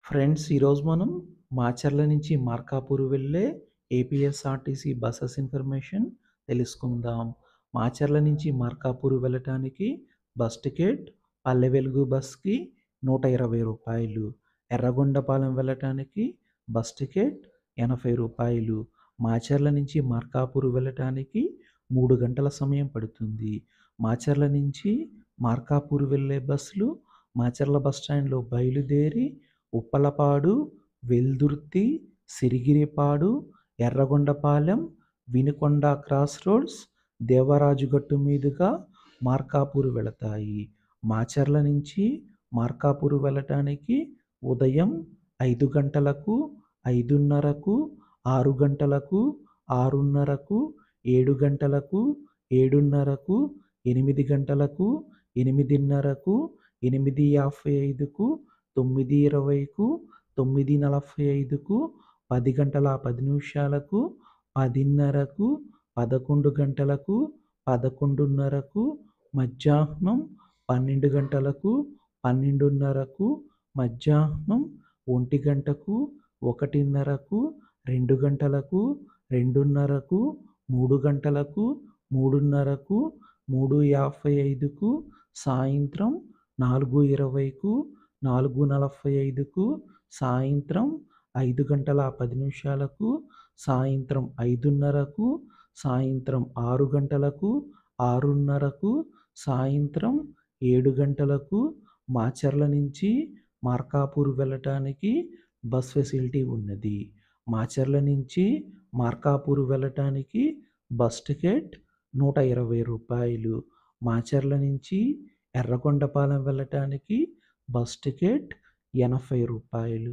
Friends, ఈరోజు మనం మాచర్ల నుంచి మార్కాపూర్ వెళ్ళే ఏపీఎస్ఆర్టీసీ బసెస్ ఇన్ఫర్మేషన్ తెలుసుకుందాం. మాచర్ల నుంచి మార్కాపూర్ వెళ్ళటానికి బస్ టికెట్ పల్లె వెలుగు బస్కి రూ. 120. ఎర్రగొండపాలెం వెళ్ళటానికి బస్ టికెట్ రూ. 80. మాచర్ల నుంచి మార్కాపూర్ వెళ్ళటానికి 3 గంటల సమయం పడుతుంది. మాచర్ల నుంచి మార్కాపూర్ వెళ్ళే బస్సులు మాచర్ల బస్టాండ్లో బయలుదేరి ఉప్పలపాడు, వెల్దుర్తి, సిరిగిరిపాడు, ఎర్రగొండపాలెం, వినుకొండ క్రాస్ రోడ్స్, దేవరాజుగట్టు మీదుగా మార్కాపూర్ వెళతాయి. మాచర్ల నుంచి మార్కాపూర్ వెళ్ళటానికి ఉదయం 5 గంటలకు, 5:30కు, 6 గంటలకు, 6:30కు, 7 గంటలకు, 7:30కు, 8 గంటలకు, 8:30కు, 8:55కు, 9:20కు, 9:45కు, 10 గంటల 10 నిమిషాలకు, 10:30కు, 11 గంటలకు, 11:30కు, మధ్యాహ్నం 12 గంటలకు, 12:30కు, మధ్యాహ్నం 1 గంటకు, 1:30కు, 2 గంటలకు, 2:30కు, 3 గంటలకు, 3:30కు, 3:55కు, సాయంత్రం 4:20కు, 4:45కు, సాయంత్రం 5 గంటల 10 నిమిషాలకు, సాయంత్రం 5:30కు, సాయంత్రం 6 గంటలకు, 6:30కు, సాయంత్రం 7 గంటలకు మాచర్ల నుంచి మార్కాపూర్ వెళ్ళటానికి బస్ ఫెసిలిటీ ఉన్నది. మాచర్ల నుంచి మార్కాపూర్ వెళ్ళటానికి బస్ టికెట్ రూ. 120. మాచర్ల నుంచి ఎర్రగొండపాలెం వెళ్ళటానికి బస్ టికెట్ రూ. 80.